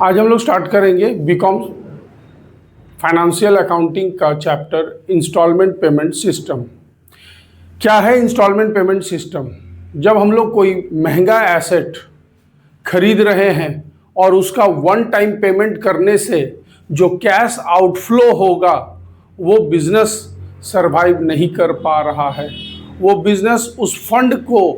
आज हम लोग स्टार्ट करेंगे बीकॉम फाइनेंशियल अकाउंटिंग का चैप्टर इंस्टॉलमेंट पेमेंट सिस्टम। क्या है इंस्टॉलमेंट पेमेंट सिस्टम? जब हम लोग कोई महंगा एसेट खरीद रहे हैं और उसका वन टाइम पेमेंट करने से जो कैश आउटफ्लो होगा वो बिजनेस सरवाइव नहीं कर पा रहा है, वो बिजनेस उस फंड को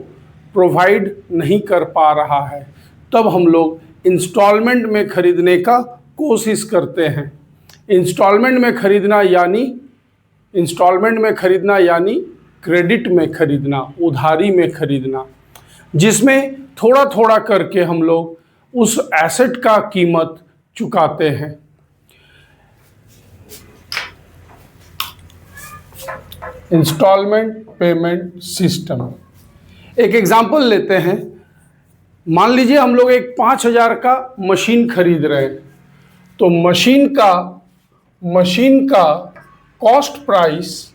प्रोवाइड नहीं कर पा रहा है, तब हम लोग इंस्टॉलमेंट में खरीदने का कोशिश करते हैं। इंस्टॉलमेंट में खरीदना यानी क्रेडिट में खरीदना, उधारी में खरीदना, जिसमें थोड़ा थोड़ा करके हम लोग उस एसेट का कीमत चुकाते हैं। इंस्टॉलमेंट पेमेंट सिस्टम, एक एग्जांपल लेते हैं। मान लीजिए हम लोग एक 5,000 का मशीन खरीद रहे हैं, तो मशीन का कॉस्ट प्राइस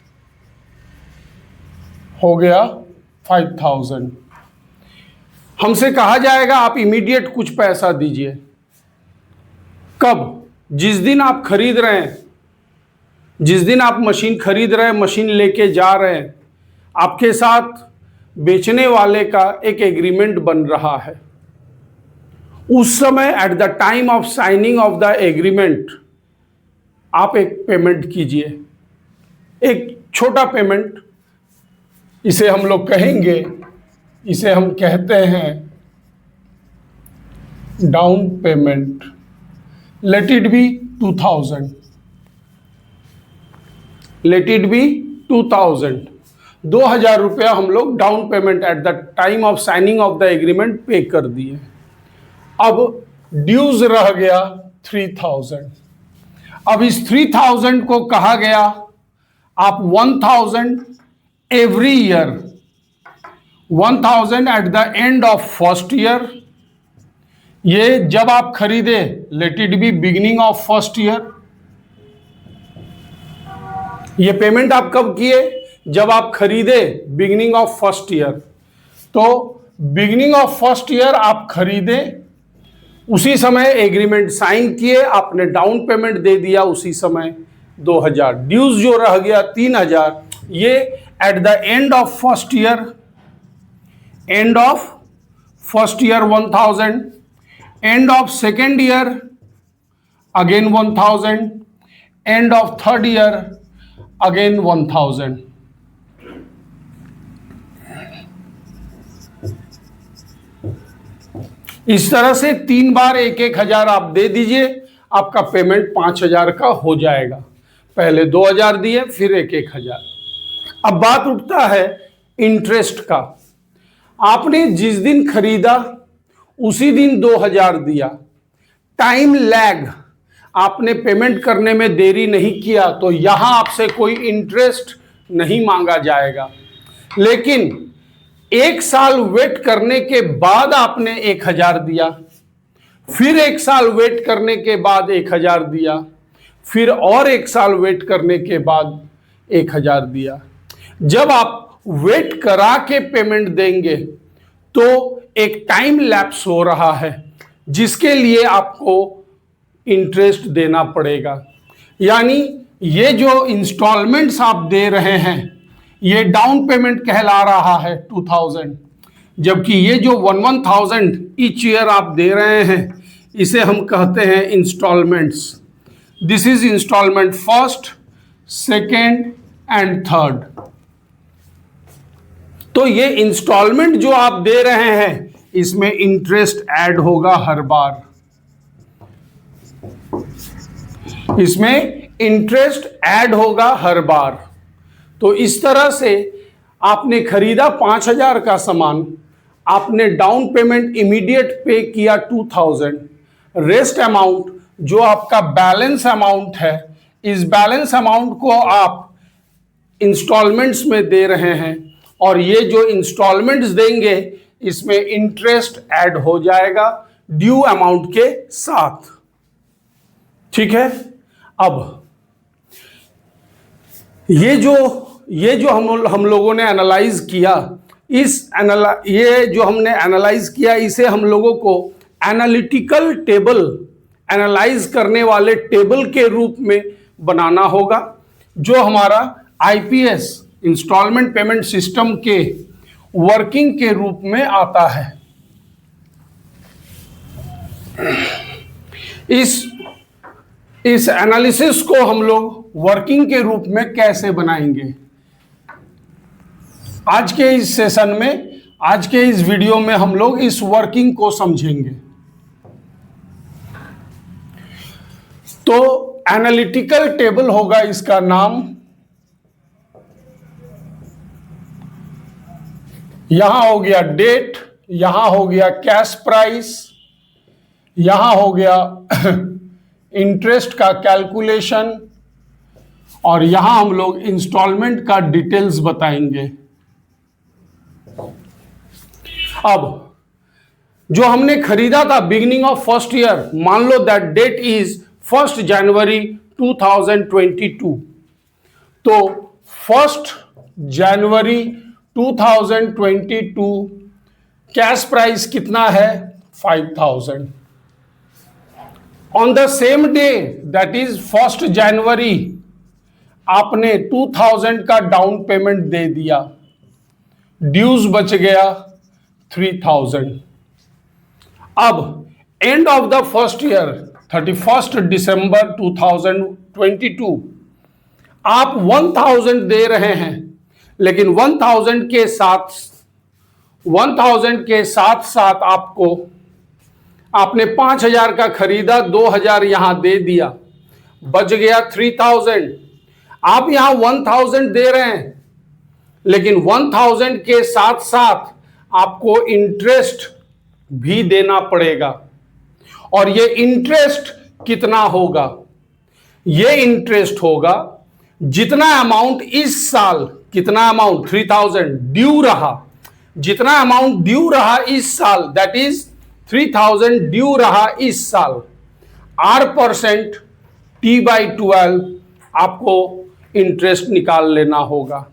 हो गया 5,000। हमसे कहा जाएगा आप इमीडिएट कुछ पैसा दीजिए। कब? जिस दिन आप खरीद रहे हैं, जिस दिन आप मशीन खरीद रहे हैं, मशीन लेके जा रहे हैं, आपके साथ बेचने वाले का एक एग्रीमेंट बन रहा है। उस समय at the time of signing of the agreement आप एक पेमेंट कीजिए, एक छोटा पेमेंट। इसे हम लोग कहेंगे, इसे हम कहते हैं down payment. Let it be 2,000। Let it be 2,000। 2,000 रुपया हम लोग down payment at the time of signing of the agreement पे कर दिए। अब ड्यूज रह गया 3,000। अब इस 3,000 को कहा गया आप 1,000 every year, 1,000 at the end of first year. ये जब आप खरीदे, let it be beginning of first year. ये पेमेंट आप कब किए? जब आप खरीदे बिगिनिंग ऑफ फर्स्ट ईयर। तो बिगिनिंग ऑफ फर्स्ट ईयर आप खरीदे, उसी समय एग्रीमेंट साइन किए, आपने डाउन पेमेंट दे दिया उसी समय 2,000। ड्यूज जो रह गया 3,000, ये at the end of first year, 1,000, end of second year again 1,000, end of third year again 1,000। इस तरह से 3 बार 1,000 आप दे दीजिए, आपका पेमेंट 5,000 का हो जाएगा। पहले 2,000 दिए, फिर 1,000। अब बात उठता है इंटरेस्ट का। आपने जिस दिन खरीदा उसी दिन 2,000 दिया, टाइम लैग, आपने पेमेंट करने में देरी नहीं किया, तो यहां आपसे कोई इंटरेस्ट नहीं मांगा जाएगा। लेकिन 1 साल वेट करने के बाद आपने 1,000 दिया, फिर 1 साल वेट करने के बाद 1,000 दिया, फिर और 1 साल वेट करने के बाद 1,000 दिया। जब आप वेट करा के पेमेंट देंगे तो एक टाइम लैप्स हो रहा है, जिसके लिए आपको इंटरेस्ट देना पड़ेगा। यानी ये जो इंस्टॉलमेंट्स आप दे रहे हैं, ये डाउन पेमेंट कहला रहा है 2,000, जबकि ये जो 1,000 ईच ईयर आप दे रहे हैं, इसे हम कहते हैं instalments. This is instalment first, second and third. तो ये इंस्टॉलमेंट जो आप दे रहे हैं, इसमें इंटरेस्ट ऐड होगा हर बार, इसमें इंटरेस्ट ऐड होगा हर बार। तो इस तरह से आपने खरीदा 5,000 का सामान, आपने डाउन पेमेंट इमीडिएट पे किया 2,000, रेस्ट अमाउंट जो आपका बैलेंस अमाउंट है, इस बैलेंस अमाउंट को आप इंस्टॉलमेंट्स में दे रहे हैं, और ये जो इंस्टॉलमेंट्स देंगे इसमें इंटरेस्ट ऐड हो जाएगा ड्यू अमाउंट के साथ। ठीक है। अब ये जो हम लोगों ने एनालाइज किया, ये जो हमने एनालाइज किया, इसे हम लोगों को एनालिटिकल टेबल एनालाइज करने वाले टेबल के रूप में बनाना होगा, जो हमारा आईपीएस इंस्टॉलमेंट पेमेंट सिस्टम के वर्किंग के रूप में आता है। इस एनालिसिस को हम लोग वर्किंग के रूप में कैसे बनाएंगे, आज के इस सेशन में, आज के इस वीडियो में हम लोग इस वर्किंग को समझेंगे। तो एनालिटिकल टेबल होगा इसका नाम। यहां हो गया डेट, यहां हो गया कैश प्राइस, यहां हो गया इंटरेस्ट का कैलकुलेशन, और यहां हम लोग इंस्टॉलमेंट का डिटेल्स बताएंगे। अब जो हमने खरीदा था बिगिनिंग ऑफ फर्स्ट ईयर, मान लो दैट डेट इज 1 जनवरी 2022, तो 1 जनवरी 2022 कैश प्राइस कितना है? 5000। On the same day that is 1 जनवरी आपने 2000 का डाउन पेमेंट दे दिया, ड्यूज बच गया 3000। अब and of the first year 31 दिसंबर 2022 आप 1000 दे रहे हैं, लेकिन 1000 के साथ साथ आपने 5000 का खरीदा, 2000 यहां दे दिया, बच गया 3000। आप यहां 1000 दे रहे हैं, लेकिन 1000 के साथ साथ आपको इंटरेस्ट भी देना पड़ेगा। और ये इंटरेस्ट कितना होगा? ये इंटरेस्ट होगा जितना अमाउंट इस साल, कितना अमाउंट 3000 ड्यू रहा, जितना अमाउंट ड्यू रहा इस साल, दैट इज 3000 ड्यू रहा इस साल, R% T/12 आपको इंटरेस्ट निकाल लेना होगा।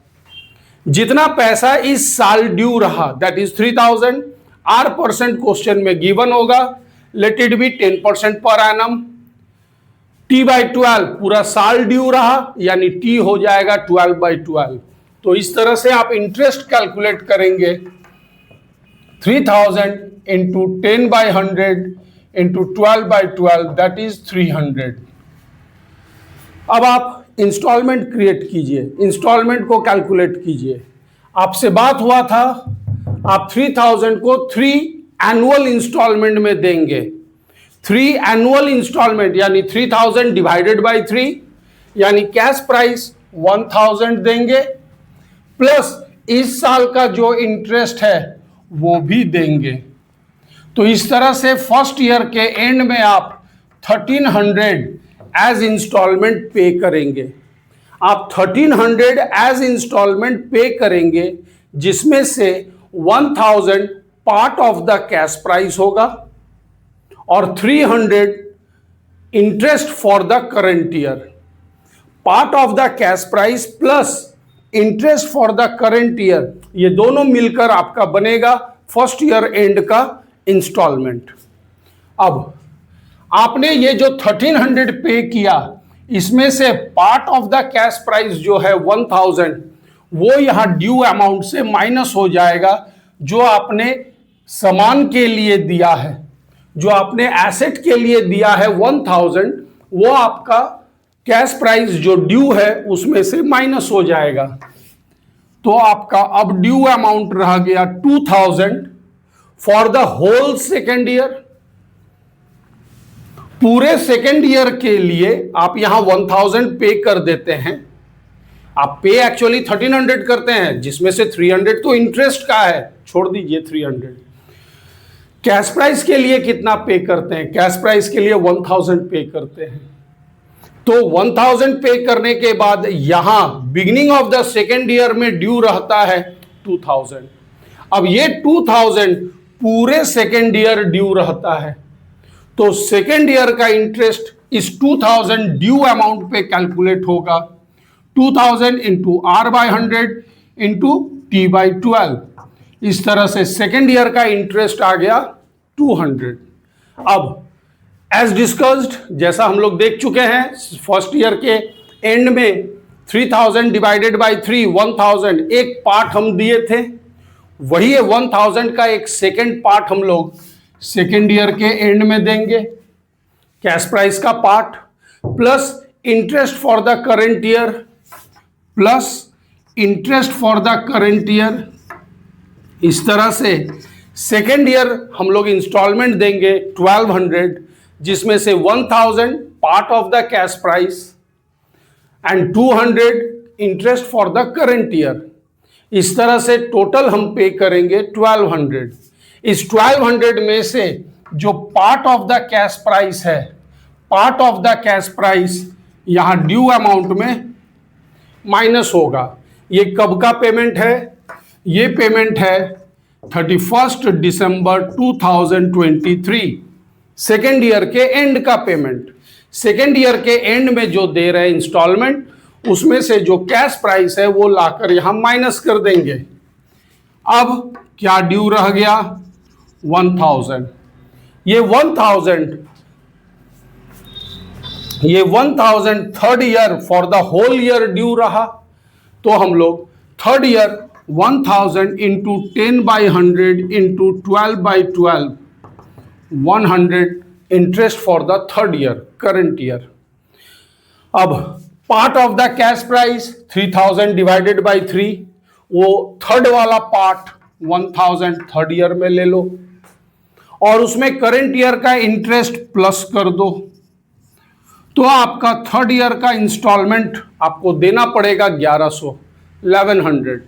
जितना पैसा इस साल ड्यू रहा दैट इज 3000, R% क्वेश्चन में गिवन होगा, let it be 10% per annum. T/12 पूरा साल ड्यू रहा, यानी T हो जाएगा 12/12। तो इस तरह से आप इंटरेस्ट कैलकुलेट करेंगे, 3000 इंटू 10/100 इंटू 12/12 दैट इज 300। अब आप इंस्टॉलमेंट क्रिएट कीजिए, इंस्टॉलमेंट को कैलकुलेट कीजिए। आपसे बात हुआ था आप 3000 को 3 एनुअल इंस्टॉलमेंट में देंगे। 3 एनुअल इंस्टॉलमेंट यानी 3000 डिवाइडेड बाय 3, यानी कैश प्राइस 1000 देंगे, प्लस इस साल का जो इंटरेस्ट है वो भी देंगे। तो इस तरह से फर्स्ट ईयर के एंड में आप 1300 एज इंस्टॉलमेंट पे करेंगे। आप 1300 एज इंस्टॉलमेंट पे करेंगे, जिसमें से 1000 part of the cash price होगा और 300 interest for the current year. Part of the cash price plus interest for the current year, ये दोनों मिलकर आपका बनेगा फर्स्ट ईयर एंड का इंस्टॉलमेंट। अब आपने ये जो 1300 पे किया, इसमें से part of the cash price जो है 1000, वो यहां ड्यू अमाउंट से माइनस हो जाएगा। जो आपने सामान के लिए दिया है, जो आपने एसेट के लिए दिया है 1000, वो आपका कैश प्राइस जो ड्यू है उसमें से माइनस हो जाएगा। तो आपका अब ड्यू अमाउंट रह गया 2000 for the whole second year. पूरे सेकेंड ईयर के लिए आप यहां 1000 पे कर देते हैं। आप पे एक्चुअली 1300 करते हैं, जिसमें से 300 तो इंटरेस्ट का है, छोड़ दीजिए 300। कैश प्राइस के लिए कितना पे करते हैं? कैश प्राइस के लिए 1000 पे करते हैं। तो 1000 पे करने के बाद यहां beginning of the second year में ड्यू रहता है 2000। अब ये 2000 पूरे सेकेंड ईयर ड्यू रहता है, तो सेकेंड ईयर का इंटरेस्ट इस 2000 ड्यू अमाउंट पे कैलकुलेट होगा। 2000 इंटू R/100 इंटू T/12। इस तरह से सेकेंड ईयर का इंटरेस्ट आ गया 200। अब एज डिस्कस्ड, जैसा हम लोग देख चुके हैं, फर्स्ट ईयर के एंड में 3000 डिवाइडेड बाई 3 1000 एक पार्ट हम दिए थे, वही है 1000 का एक सेकेंड पार्ट हम लोग सेकेंड ईयर के एंड में देंगे, कैश प्राइस का part plus interest for the current year plus interest for the current year. इस तरह से सेकेंड ईयर हम लोग इंस्टॉलमेंट देंगे 1200, जिसमें से 1000 part of the cash price and 200 interest for the current year. इस तरह से टोटल हम पे करेंगे 1200। इस 1200 में से जो part of the cash price है, part of the cash price यहां ड्यू अमाउंट में माइनस होगा। ये कब का पेमेंट है? ये पेमेंट है 31 दिसंबर 2023, सेकेंड ईयर के एंड का पेमेंट। सेकेंड ईयर के एंड में जो दे रहे हैं इंस्टॉलमेंट, उसमें से जो कैश प्राइस है वो लाकर यहां माइनस कर देंगे। अब क्या ड्यू रह गया? 1000। ये 1000 third year for the whole year due रहा, तो हम लोग third year 1000 into 10/100 into 12/12 100 interest for the third year current year. अब part of the cash price 3000 divided by 3, वो थर्ड वाला पार्ट 1000 थर्ड ईयर में ले लो और उसमें करंट ईयर का इंटरेस्ट प्लस कर दो, तो आपका थर्ड ईयर का इंस्टॉलमेंट आपको देना पड़ेगा 1100।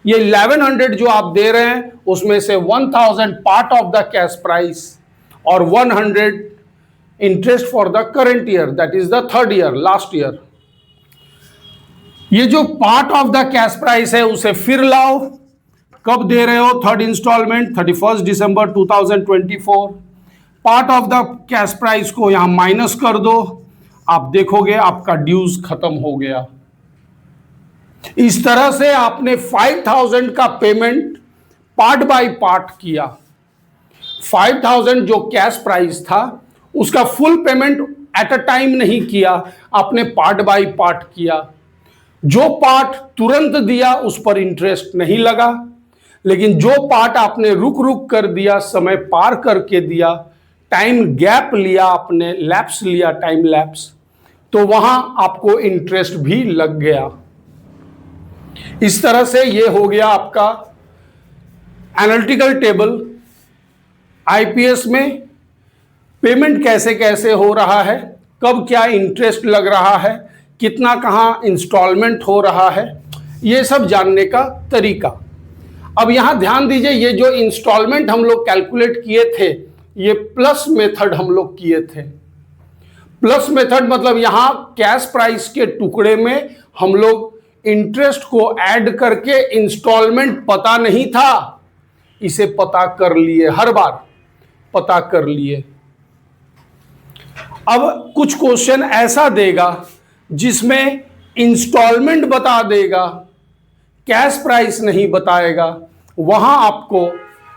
ये 1100 जो आप दे रहे हैं उसमें से 1000 part of the cash price और 100 interest for the current year, that is the third year, last year. ये जो part of the cash price है उसे फिर लाओ। कब दे रहे हो? थर्ड इंस्टॉलमेंट 31 दिसंबर 2024। Part of the cash price को यहां माइनस कर दो, आप देखोगे आपका ड्यूज खत्म हो गया। इस तरह से आपने 5000 का पेमेंट पार्ट बाय पार्ट किया। 5000 जो कैश प्राइस था उसका full payment at a time नहीं किया, आपने पार्ट बाय पार्ट किया। जो पार्ट तुरंत दिया उस पर इंटरेस्ट नहीं लगा, लेकिन जो पार्ट आपने रुक रुक कर दिया, समय पार करके दिया, टाइम गैप लिया, आपने लैप्स लिया, टाइम लैप्स, तो वहां आपको इंटरेस्ट भी लग गया। इस तरह से ये हो गया आपका एनालिटिकल टेबल। आईपीएस में पेमेंट कैसे कैसे हो रहा है, कब क्या इंटरेस्ट लग रहा है, कितना कहां इंस्टॉलमेंट हो रहा है, ये सब जानने का तरीका। अब यहां ध्यान दीजिए, ये जो इंस्टॉलमेंट हम लोग कैलकुलेट किए थे, ये प्लस मेथड हम लोग किए थे। प्लस मेथड मतलब यहां कैश प्राइस के टुकड़े में हम लोग इंटरेस्ट को ऐड करके इंस्टॉलमेंट पता नहीं था, इसे पता कर लिए, हर बार पता कर लिए। अब कुछ क्वेश्चन ऐसा देगा जिसमें इंस्टॉलमेंट बता देगा, कैश प्राइस नहीं बताएगा, वहां आपको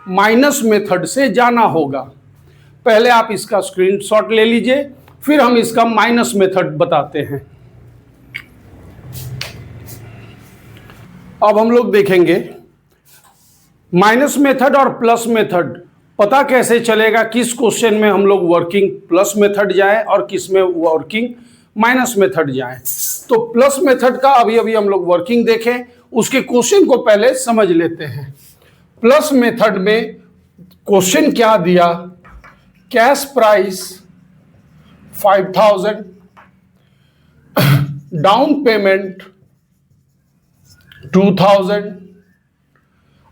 माइनस मेथड से जाना होगा। पहले आप इसका स्क्रीनशॉट ले लीजिए, फिर हम इसका माइनस मेथड बताते हैं। अब हम लोग देखेंगे माइनस मेथड और प्लस मेथड पता कैसे चलेगा, किस क्वेश्चन में हम लोग वर्किंग प्लस मेथड जाएं और किस में वर्किंग माइनस मेथड जाएं। तो प्लस मेथड का अभी अभी हम लोग वर्किंग देखें, उसके क्वेश्चन को पहले समझ लेते हैं। प्लस मेथड में क्वेश्चन क्या दिया, कैश प्राइस 5000, डाउन पेमेंट 2000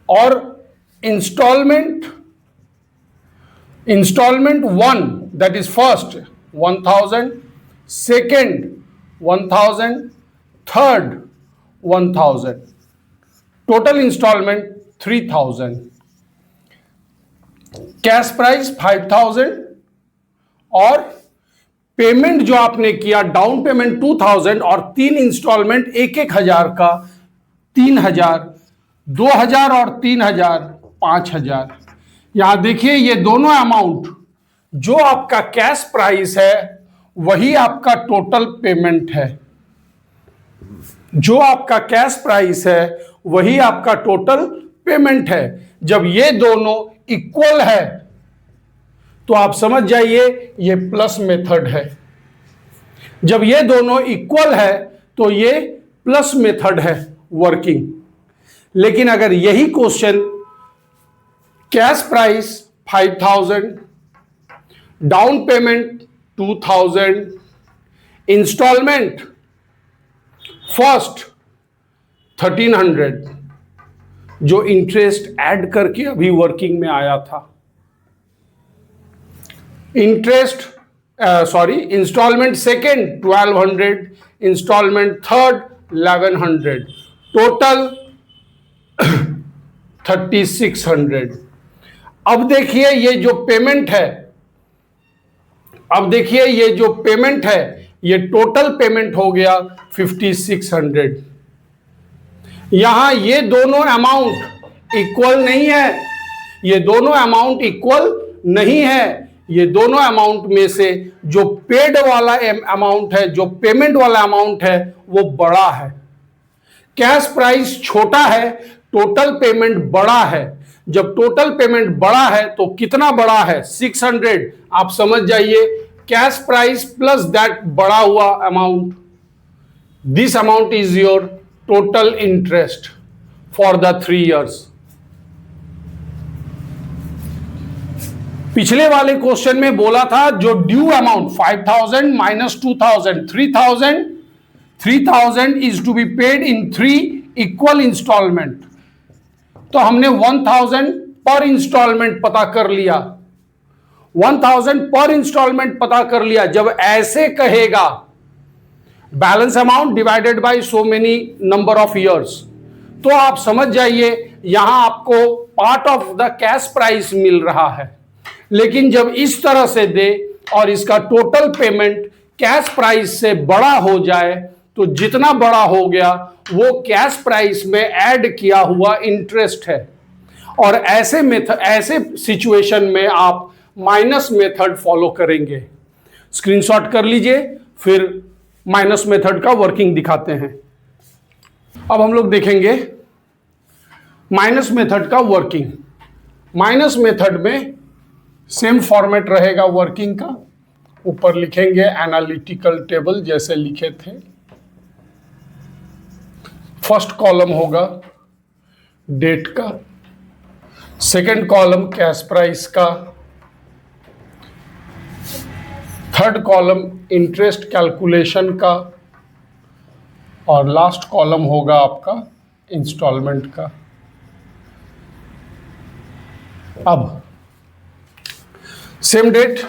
और instalment 1, that is first 1000, second 1000, third 1000, total instalment 3000, cash price 5000 और पेमेंट जो आपने किया डाउन पेमेंट 2000 और 3 इंस्टॉलमेंट 1,000 का 3000, 2000 और 3000 5000। यहां देखिए ये दोनों अमाउंट जो आपका कैश प्राइस है वही आपका टोटल पेमेंट है। जो आपका कैश प्राइस है वही आपका टोटल पेमेंट है। जब ये दोनों इक्वल है तो आप समझ जाइए ये प्लस मेथड है। जब ये दोनों इक्वल है तो ये प्लस मेथड है वर्किंग। लेकिन अगर यही question cash price 5000, down payment 2000, instalment first 1300 जो इंटरेस्ट ऐड करके अभी वर्किंग में आया था, instalment second 1200, instalment third 1100, total 3600। अब देखिए ये जो पेमेंट है, ये टोटल पेमेंट हो गया 5600। यहां ये दोनों अमाउंट इक्वल नहीं है, ये दोनों अमाउंट इक्वल नहीं है। ये दोनों अमाउंट में से जो पेड वाला अमाउंट है, जो पेमेंट वाला अमाउंट है वो बड़ा है। कैश प्राइस छोटा है, टोटल पेमेंट बड़ा है। जब टोटल पेमेंट बड़ा है तो कितना बड़ा है? 600। आप समझ जाइए कैश प्राइस प्लस दैट बड़ा हुआ amount, this amount is your total interest for the 3 years। पिछले वाले क्वेश्चन में बोला था जो due amount 5000 minus 2000, 3000 is to be paid in 3 equal instalment. तो हमने 1000 पर इंस्टॉलमेंट पता कर लिया, 1000 पर इंस्टॉलमेंट पता कर लिया। जब ऐसे कहेगा balance amount divided by so many number of years, तो आप समझ जाइए यहां आपको part of the cash price मिल रहा है। लेकिन जब इस तरह से दे और इसका टोटल पेमेंट कैश प्राइस से बड़ा हो जाए तो जितना बड़ा हो गया वो कैश प्राइस में ऐड किया हुआ इंटरेस्ट है। और ऐसे सिचुएशन में आप माइनस मेथड फॉलो करेंगे। स्क्रीनशॉट कर लीजिए, फिर माइनस मेथड का वर्किंग दिखाते हैं। अब हम लोग देखेंगे माइनस मेथड का वर्किंग। माइनस मेथड में सेम फॉर्मेट रहेगा वर्किंग का। ऊपर लिखेंगे एनालिटिकल टेबल जैसे लिखे थे। फर्स्ट कॉलम होगा डेट का, सेकंड कॉलम कैश प्राइस का, थर्ड कॉलम इंटरेस्ट कैलकुलेशन का, और लास्ट कॉलम होगा आपका इंस्टॉलमेंट का। अब सेम डेट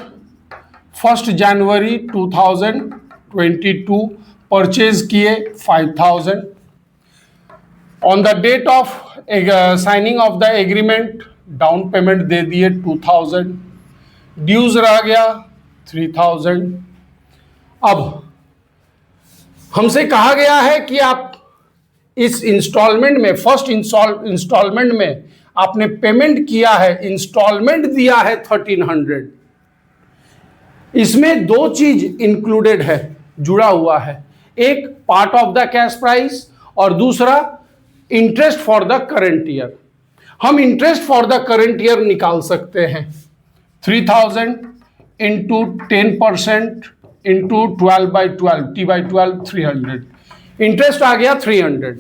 1 जनवरी 2022 परचेज किए 5000। On the date of signing of the agreement down payment दे दिए 2000, ड्यूज रह गया 3000। अब हमसे कहा गया है कि आप इस इंस्टॉलमेंट में, फर्स्ट इंस्टॉलमेंट में आपने पेमेंट किया है, इंस्टॉलमेंट दिया है 1300। इसमें 2 चीज इंक्लूडेड है, जुड़ा हुआ है। एक part of the cash price और दूसरा interest for the current year. हम interest for the current year निकाल सकते हैं 3000 इंटू 10% इंटू 12/12 T/12 300। इंटरेस्ट आ गया 300।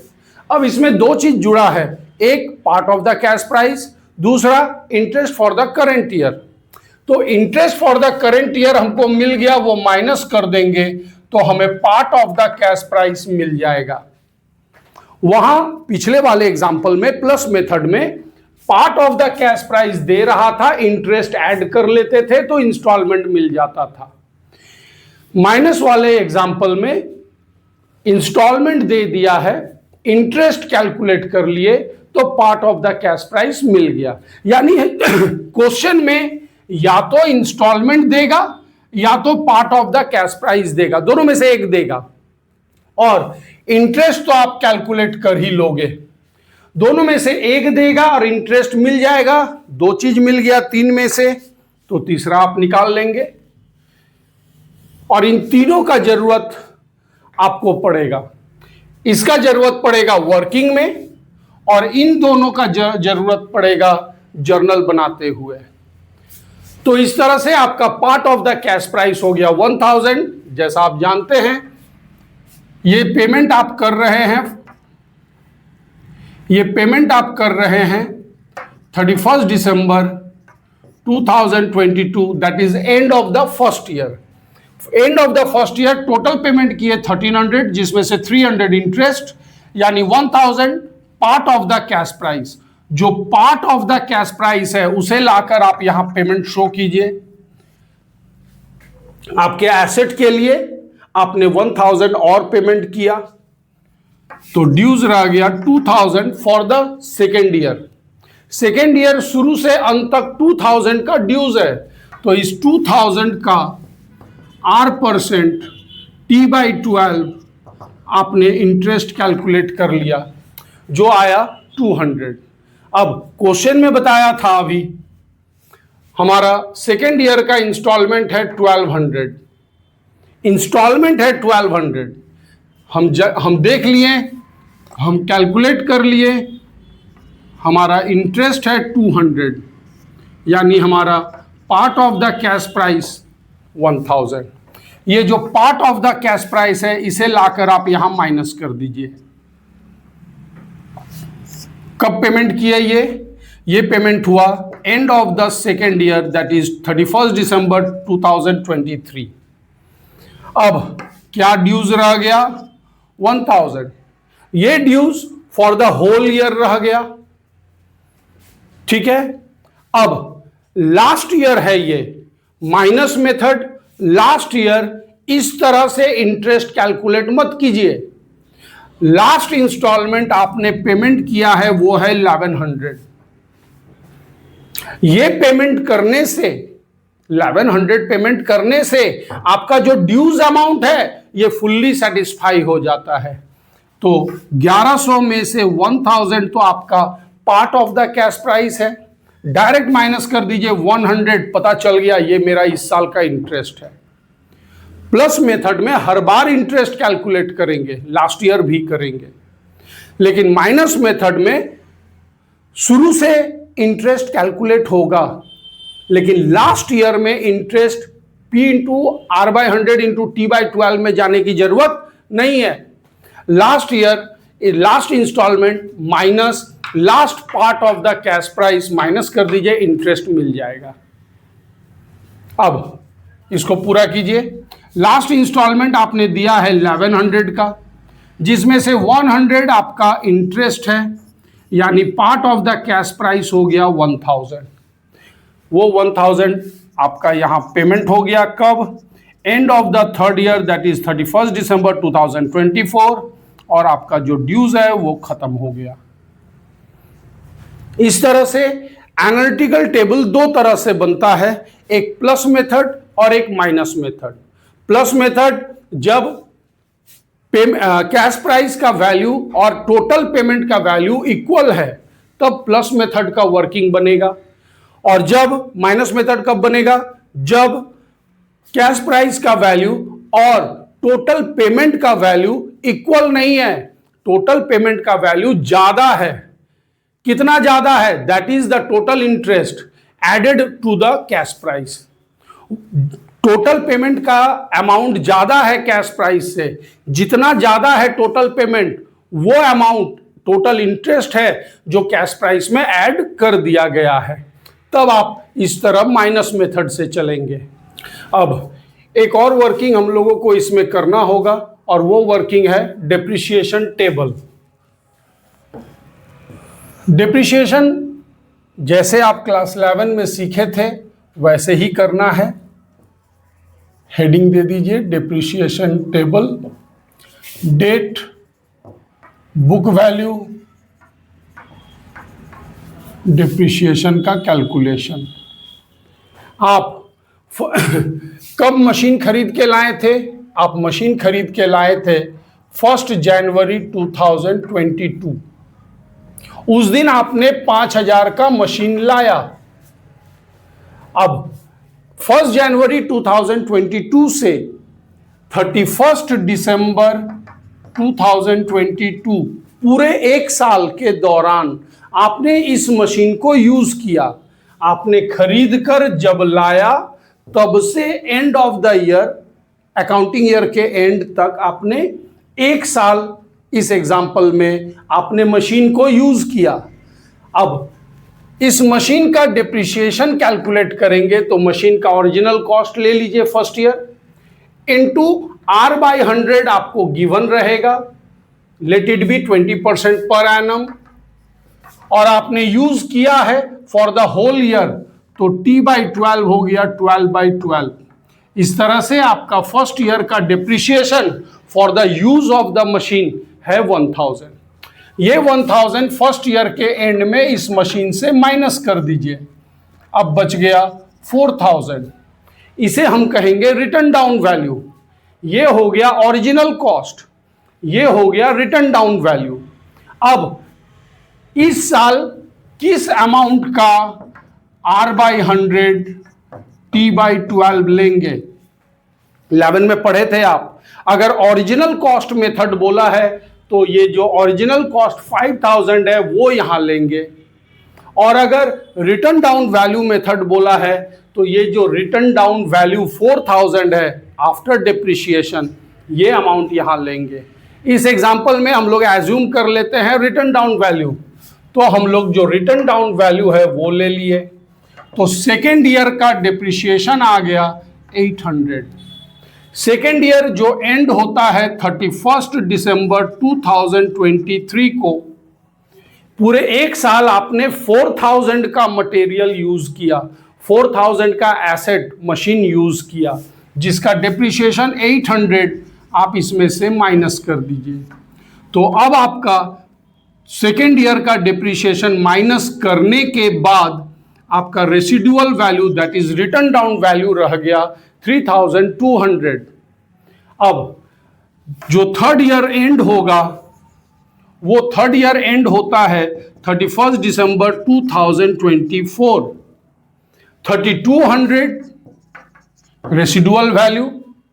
अब इसमें 2 चीज जुड़ा है, एक part of the cash price, दूसरा interest for the current year. तो interest for the current year हमको मिल गया, वो माइनस कर देंगे तो हमें part of the cash price मिल जाएगा। वहां पिछले वाले एग्जांपल में प्लस मेथड में part of the cash price दे रहा था, इंटरेस्ट ऐड कर लेते थे तो इंस्टॉलमेंट मिल जाता था। माइनस वाले एग्जांपल में इंस्टॉलमेंट दे दिया है, इंटरेस्ट कैलकुलेट कर लिए तो part of the cash price मिल गया। यानी क्वेश्चन में या तो इंस्टॉलमेंट देगा या तो part of the cash price देगा, दोनों में से एक देगा। और इंटरेस्ट तो आप कैलकुलेट कर ही लोगे, दोनों में से एक देगा और इंटरेस्ट मिल जाएगा। 2 चीज मिल गया 3 में से, तो तीसरा आप निकाल लेंगे। और इन तीनों का जरूरत आपको पड़ेगा, इसका जरूरत पड़ेगा वर्किंग में, और इन दोनों का जरूरत पड़ेगा जर्नल बनाते हुए। तो इस तरह से आपका part of the cash price हो गया 1000। जैसा आप जानते हैं, ये पेमेंट आप कर रहे हैं, 31 दिसंबर 2022, that is end of the first year. End of the first year total payment किए 1300, जिसमें से 300 इंटरेस्ट, यानी 1000 part of the cash price. जो part of the cash price है उसे लाकर आप यहां पेमेंट शो कीजिए। आपके एसेट के लिए आपने 1000 और पेमेंट किया, तो ड्यूज रह गया 2000 for the second year. Second year शुरू से अंत तक 2000 का ड्यूज है, तो इस 2000 का R% T/12 आपने इंटरेस्ट कैलकुलेट कर लिया, जो आया 200। अब क्वेश्चन में बताया था अभी हमारा सेकेंड ईयर का इंस्टॉलमेंट है 1200, इंस्टॉलमेंट है 1200। हम देख लिए, हम कैलकुलेट कर लिए, हमारा इंटरेस्ट है 200, यानी हमारा part of the cash price 1000। ये जो part of the cash price है इसे लाकर आप यहां माइनस कर दीजिए। कब पेमेंट किया ये पेमेंट हुआ end of the second year, that is 31 दिसंबर 2023। अब क्या ड्यूज रह गया 1000। ये dues for the whole year रह गया, ठीक है। अब लास्ट ईयर है ये, माइनस मेथड, लास्ट ईयर इस तरह से इंटरेस्ट कैलकुलेट मत कीजिए। लास्ट इंस्टॉलमेंट आपने पेमेंट किया है वो है 1100। ये पेमेंट करने से 1100 पेमेंट करने से आपका जो ड्यूज अमाउंट है ये फुल्ली सेटिस्फाई हो जाता है। तो 1100 में से 1000 तो आपका part of the cash price है, डायरेक्ट माइनस कर दीजिए 100, पता चल गया ये मेरा इस साल का इंटरेस्ट है। प्लस मेथड में हर बार इंटरेस्ट कैलकुलेट करेंगे, लास्ट ईयर भी करेंगे, लेकिन माइनस मेथड में शुरू से इंटरेस्ट कैलकुलेट होगा, लेकिन लास्ट ईयर में interest P into R/100 into T/12 में जाने की जरूरत नहीं है। Last year, last instalment minus last part of the cash price minus कर दीजिए, इंटरेस्ट मिल जाएगा। अब इसको पूरा कीजिए। लास्ट इंस्टॉलमेंट आपने दिया है 1100 का, जिसमें से 100 आपका इंटरेस्ट है, यानी part of the cash price हो गया 1000। वो 1000 आपका यहां पेमेंट हो गया कब, and of the third year, that is 31 दिसंबर 2024, और आपका जो ड्यूज है वो खत्म हो गया। इस तरह से एनालिटिकल टेबल दो तरह से बनता है, एक प्लस मेथड और एक माइनस मेथड। प्लस मेथड जब कैश प्राइस का वैल्यू और टोटल पेमेंट का वैल्यू इक्वल है तब प्लस मेथड का वर्किंग बनेगा, और जब माइनस मेथड कब बनेगा, जब कैश प्राइस का वैल्यू और टोटल पेमेंट का वैल्यू इक्वल नहीं है, टोटल पेमेंट का वैल्यू ज्यादा है। कितना ज्यादा है, that is the total interest added to the cash price. Total payment का अमाउंट ज्यादा है कैश प्राइस से, जितना ज्यादा है टोटल पेमेंट वो अमाउंट टोटल इंटरेस्ट है जो कैश प्राइस में ऐड कर दिया गया है, तब आप इस तरह माइनस मेथड से चलेंगे। अब एक और वर्किंग हम लोगों को इसमें करना होगा, और वो वर्किंग है डेप्रिसिएशन टेबल। डेप्रिसिएशन जैसे आप क्लास 11 में सीखे थे वैसे ही करना है। हेडिंग दे दीजिए depreciation table, date, book value, depreciation का कैलकुलेशन। आप कब मशीन खरीद के लाए थे, आप मशीन खरीद के लाए थे 1 जनवरी 2022। उस दिन आपने 5000 का मशीन लाया। अब 1 जनवरी 2022 से 31 दिसंबर 2022 पूरे एक साल के दौरान आपने इस मशीन को यूज किया। आपने खरीद कर जब लाया तब से and of the year, accounting year के एंड तक आपने एक साल इस एग्जाम्पल में आपने मशीन को यूज किया। अब इस मशीन का डिप्रिसिएशन कैलकुलेट करेंगे तो मशीन का ओरिजिनल कॉस्ट ले लीजिए फर्स्ट ईयर इनटू R/100 आपको गिवन रहेगा, let it be 20% per annum, और आपने यूज किया है फॉर द होल ईयर तो T/12 हो गया 12/12। इस तरह से आपका फर्स्ट ईयर का depreciation for the use of the machine है 1000। ये 1000 फर्स्ट ईयर के एंड में इस मशीन से माइनस कर दीजिए, अब बच गया 4000। इसे हम कहेंगे रिटर्न डाउन वैल्यू। ये हो गया ओरिजिनल कॉस्ट, ये हो गया रिटर्न डाउन वैल्यू। अब इस साल किस अमाउंट का R/100 T/12 लेंगे? 11 में पढ़े थे आप। अगर ओरिजिनल कॉस्ट मेथड बोला है तो ये जो ओरिजिनल कॉस्ट 5000 है वो यहां लेंगे, और अगर रिटर्न डाउन वैल्यू मेथड बोला है तो ये जो रिटर्न डाउन वैल्यू 4000 है आफ्टर डिप्रिसिएशन, ये अमाउंट यहां लेंगे। इस एग्जांपल में हम लोग एज्यूम कर लेते हैं रिटर्न डाउन वैल्यू, तो हम लोग जो रिटर्न डाउन वैल्यू है वो ले लिए। तो सेकेंड ईयर का डिप्रिसिएशन आ गया 800। सेकेंड ईयर जो एंड होता है 31 दिसंबर 2023 को, पूरे एक साल आपने 4000 का मटेरियल यूज किया, 4000 का एसेट मशीन यूज किया, जिसका डिप्रिसिएशन 800 आप इसमें से माइनस कर दीजिए। तो अब आपका सेकेंड ईयर का डिप्रिसिएशन माइनस करने के बाद आपका residual value that is return down value रह गया 3200। अब जो थर्ड ईयर एंड होगा वो थर्ड ईयर एंड होता है 31 दिसंबर 2024। 3200 residual value,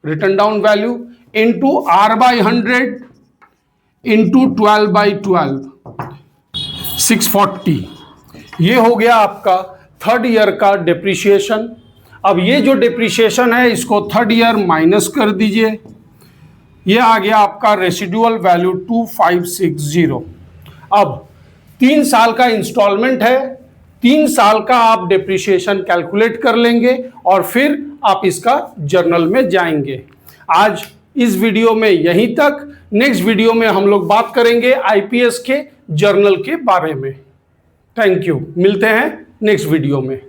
return down value into R/100 into 12/12 640। ये हो गया आपका थर्ड ईयर का डिप्रिसिएशन। अब ये जो डिप्रिसिएशन है इसको थर्ड ईयर माइनस कर दीजिए, ये आ गया आपका रेसिडुअल वैल्यू 2560। अब 3 साल का इंस्टॉलमेंट है, 3 साल का आप डिप्रिसिएशन कैलकुलेट कर लेंगे और फिर आप इसका जर्नल में जाएंगे। आज इस वीडियो में यहीं तक। नेक्स्ट वीडियो में हम लोग बात करेंगे आईपीएस के जर्नल के बारे में। थैंक यू, मिलते हैं नेक्स्ट वीडियो में।